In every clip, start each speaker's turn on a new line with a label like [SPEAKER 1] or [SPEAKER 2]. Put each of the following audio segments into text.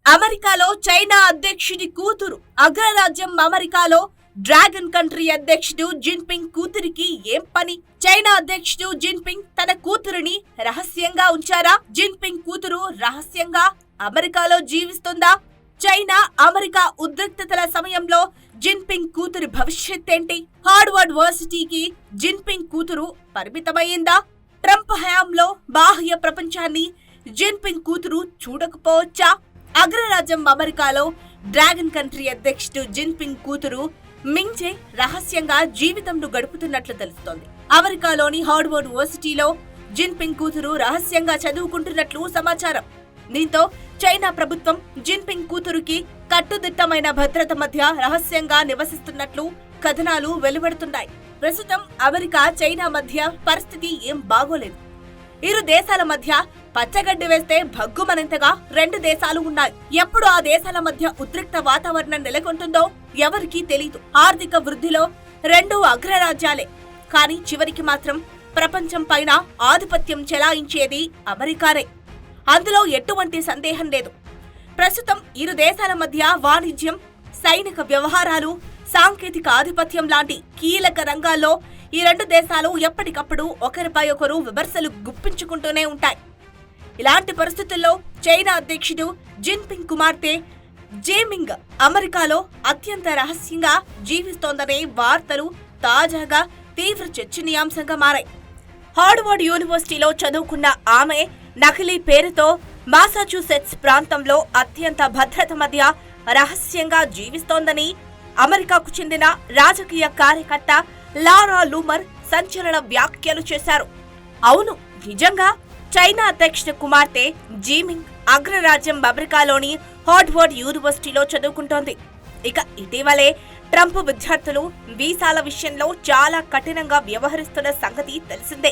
[SPEAKER 1] అమెరికాలో చైనా అధ్యక్షుడి కూతురు. అగ్రరాజ్యం అమెరికాలో డ్రాగన్ కంట్రీ అధ్యక్షుడు జిన్పింగ్ కూతురికి ఏం పని? చైనా అధ్యక్షుడు జిన్పింగ్ తన కూతురిని రహస్యంగా ఉంచారా? జిన్పింగ్ కూతురు రహస్యంగా అమెరికాలో జీవిస్తుందా? చైనా అమెరికా ఉద్రిక్తతల సమయంలో జిన్పింగ్ కూతురి భవిష్యత్తేంటి? హార్వర్డ్ వర్సిటీకి జిన్పింగ్ కూతురు పరిమితమైందా? ట్రంప్ హయాంలో బాహ్య ప్రపంచాన్ని జిన్పింగ్ కూతురు చూడకపోవచ్చా? అగ్రరాజ్యం అమెరికాలో డ్రాగన్ కంట్రీ అధ్యక్షుడు జిన్పింగ్ కూతురు మింగ్జే రహస్యంగా జీవితంను గడుపుతున్నట్లు తెలుస్తోంది. అమెరికాలోని హార్వర్డ్ వర్సిటీలో జిన్పింగ్ కూతురు రహస్యంగా చదువుకుంటున్నట్లు సమాచారం. దీంతో చైనా ప్రభుత్వం జిన్పింగ్ కూతురుకి కట్టుదిట్టమైన భద్రత మధ్య రహస్యంగా నివసిస్తున్నట్లు కథనాలు వెలువడుతున్నాయి. ప్రస్తుతం అమెరికా చైనా మధ్య పరిస్థితి ఏం బాగోలేదు. ఇరు దేశాల మధ్య పచ్చగడ్డి వేస్తే భగ్గుమనంతగా రెండు దేశాలు ఉన్నాయి. ఎప్పుడు ఆ దేశాల మధ్య ఉద్రిక్త వాతావరణం నెలకొంటుందో ఎవరికీ తెలీదు. ఆర్థిక వృద్ధిలో రెండు అగ్రరాజ్యాలే, కానీ చివరికి మాత్రం ప్రపంచం పైన ఆధిపత్యం చెలాయించేది అమెరికానే. అందులో ఎటువంటి సందేహం లేదు. ప్రస్తుతం ఇరు దేశాల మధ్య వాణిజ్యం, సైనిక వ్యవహారాలు, సాంకేతిక ఆధిపత్యం లాంటి కీలక రంగాల్లో ఈ రెండు దేశాలు ఎప్పటికప్పుడు ఒకరిపై ఒకరు విమర్శలు గుప్పించుకుంటూనే ఉంటాయి. ఇలాంటి పరిస్థితుల్లో చైనా అధ్యక్షుడు జిన్పింగ్ కుమార్తె జేమింగ్ అమెరికాలో అత్యంత రహస్యంగా జీవిస్తోందనే వార్తలు తాజాగా తీవ్ర చర్చనీయాంశంగా మారాయి. హార్వర్డ్ యూనివర్సిటీలో చదువుకున్న ఆమె నకిలీ పేరుతో మాసాచ్యూసెట్స్ ప్రాంతంలో అత్యంత భద్రత మధ్య రహస్యంగా జీవిస్తోందని అమెరికాకు చెందిన రాజకీయ కార్యకర్త లారా లూమర్ సంచలన వ్యాఖ్యలు చేశారు. అవును, నిజంగా చైనా అధ్యక్షుడి కుమార్తె జీమింగ్ అగ్రరాజ్యం అమెరికాలోని హార్వర్డ్ యూనివర్సిటీలో చదువుకుంటోంది. ఇక ఇటీవలే ట్రంప్ విద్యార్థులు వీసాల విషయంలో చాలా కఠినంగా వ్యవహరిస్తున్న సంగతి తెలిసిందే.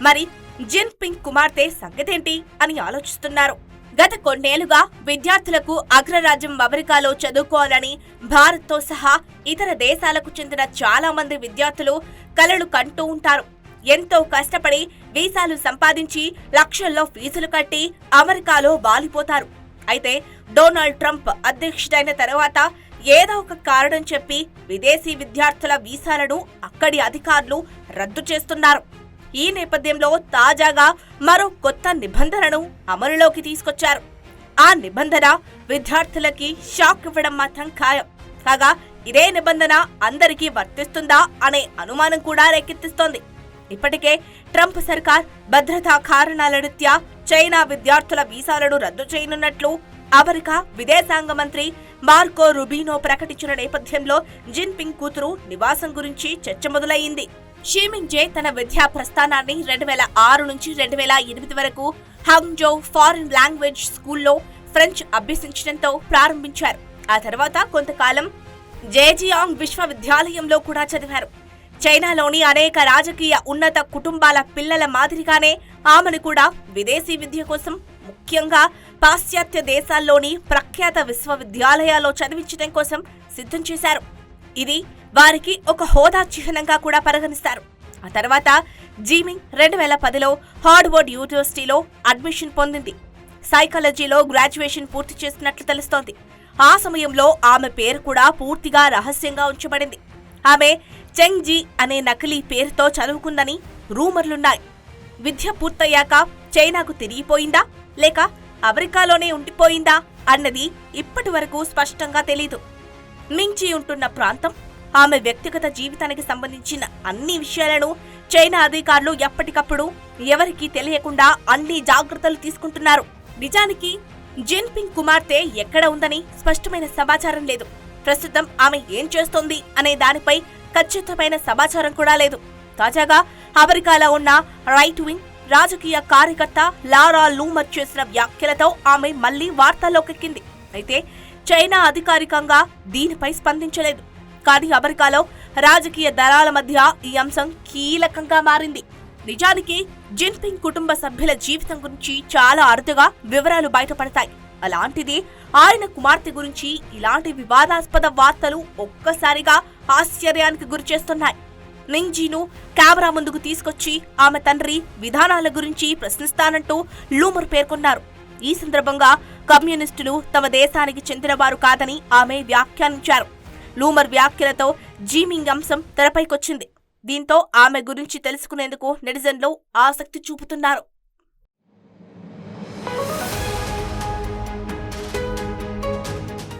[SPEAKER 1] మరి జిన్పింగ్ కుమార్తె సంగతేంటి అని ఆలోచిస్తున్నారు. గత కొన్నేళ్లుగా విద్యార్థులకు అగ్రరాజ్యం అమెరికాలో చదువుకోవాలని భారత్తో సహా ఇతర దేశాలకు చెందిన చాలా మంది విద్యార్థులు కలలు కంటూ ఉంటారు. ఎంతో కష్టపడి వీసాలు సంపాదించి లక్షల్లో ఫీజులు కట్టి అమెరికాలో వాలిపోతారు. అయితే డొనాల్డ్ ట్రంప్ అధ్యక్షుడైన తర్వాత ఏదో ఒక కారణం చెప్పి విదేశీ విద్యార్థుల వీసాలను అక్కడి అధికారులు రద్దు చేస్తున్నారు. ఈ నేపథ్యంలో తాజాగా మరో కొత్త నిబంధనను అమలులోకి తీసుకొచ్చారు. ఆ నిబంధన విద్యార్థులకి షాక్ ఇవ్వడం మాత్రం ఖాయం. కాగా ఇదే నిబంధన అందరికీ వర్తిస్తుందా అనే అనుమానం కూడా రేకెత్తిస్తోంది. ఇప్పటికే ట్రంప్ సర్కార్ భద్రతా కారణాల రీత్యా చైనా విద్యార్థుల వీసాలను రద్దు చేయనున్నట్లు అమెరికా విదేశాంగ మంత్రి మార్కో రుబీనో ప్రకటించిన నేపథ్యంలో జిన్పింగ్ కూతురు నివాసం గురించి చర్చ మొదలయ్యింది. షీమింగ్జే తన విద్యా ప్రస్థానాన్ని 2006 నుంచి 2008 వరకు హంగ్జో ఫారిన్ లాంగ్వేజ్ స్కూల్లో ఫ్రెంచ్ అభ్యసించడంతో ప్రారంభించారు. ఆ తర్వాత కొంతకాలం జేజియాంగ్ విశ్వవిద్యాలయంలో కూడా చదివారు. చైనాలోని అనేక రాజకీయ ఉన్నత కుటుంబాల పిల్లల మాదిరిగానే ఆమెను కూడా విదేశీ విద్య కోసం, ముఖ్యంగా పాశ్చాత్య దేశాల్లోని ప్రఖ్యాత విశ్వవిద్యాలయాల్లో చదివించడం కోసం సిద్ధం చేశారు. ఇది వారికి ఒక హోదా చిహ్నంగా కూడా పరిగణిస్తారు. ఆ తర్వాత జీమింగ్ 2010లో హార్వర్డ్ యూనివర్సిటీలో అడ్మిషన్ పొందింది. సైకాలజీలో గ్రాడ్యుయేషన్ పూర్తి చేసినట్లు తెలుస్తోంది. ఆ సమయంలో ఆమె పేరు కూడా పూర్తిగా రహస్యంగా ఉంచబడింది. ఆమె చెంగ్ జీ అనే నకిలీ పేరుతో చదువుకుందని రూమర్లున్నాయి. విద్య పూర్తయ్యాక చైనాకు తిరిగిపోయిందా లేక అమెరికాలోనే ఉండిపోయిందా అన్నది ఇప్పటి వరకు స్పష్టంగా తెలీదు. మింగ్జీ ఉంటున్న ప్రాంతం, ఆమె వ్యక్తిగత జీవితానికి సంబంధించిన అన్ని విషయాలను చైనా అధికారులు ఎప్పటికప్పుడు ఎవరికీ తెలియకుండా అన్ని జాగ్రత్తలు తీసుకుంటున్నారు. నిజానికి జిన్పింగ్ కుమార్తె ఎక్కడ ఉందని స్పష్టమైన సమాచారం లేదు. ప్రస్తుతం ఆమె ఏం చేస్తోంది అనే దానిపై ఖచ్చితమైన సమాచారం కూడా లేదు. తాజాగా అమెరికాలో ఉన్న రైట్ వింగ్ రాజకీయ కార్యకర్త లారా లూమర్ చేసిన వ్యాఖ్యలతో ఆమె మళ్లీ వార్తల్లోకెక్కింది. అయితే చైనా అధికారికంగా దీనిపై స్పందించలేదు. కానీ అమెరికాలో రాజకీయ దళాల మధ్య ఈ అంశం కీలకంగా మారింది. నిజానికి జిన్పింగ్ కుటుంబ సభ్యుల జీవితం గురించి చాలా అరుదుగా వివరాలు బయటపడతాయి. అలాంటిది ఆయన కుమార్తె గురించి ఇలాంటి వివాదాస్పద వార్తలు ఒక్కసారిగా ఆశ్చర్యానికి గురిచేస్తున్నాయి. మింగ్జీను కెమెరా ముందుకు తీసుకొచ్చి ఆమె తండ్రి విధానాల గురించి ప్రశ్నిస్తానంటూ లూమర్ పేర్కొన్నారు. ఈ సందర్భంగా కమ్యూనిస్టులు తమ దేశానికి చెందినవారు కాదని ఆమె వ్యాఖ్యానించారు. లూమర్ వ్యాఖ్యలతో జీమింగ్ అంశం తెరపైకొచ్చింది. దీంతో ఆమె గురించి తెలుసుకునేందుకు నెటిజన్లు ఆసక్తి చూపుతున్నారు.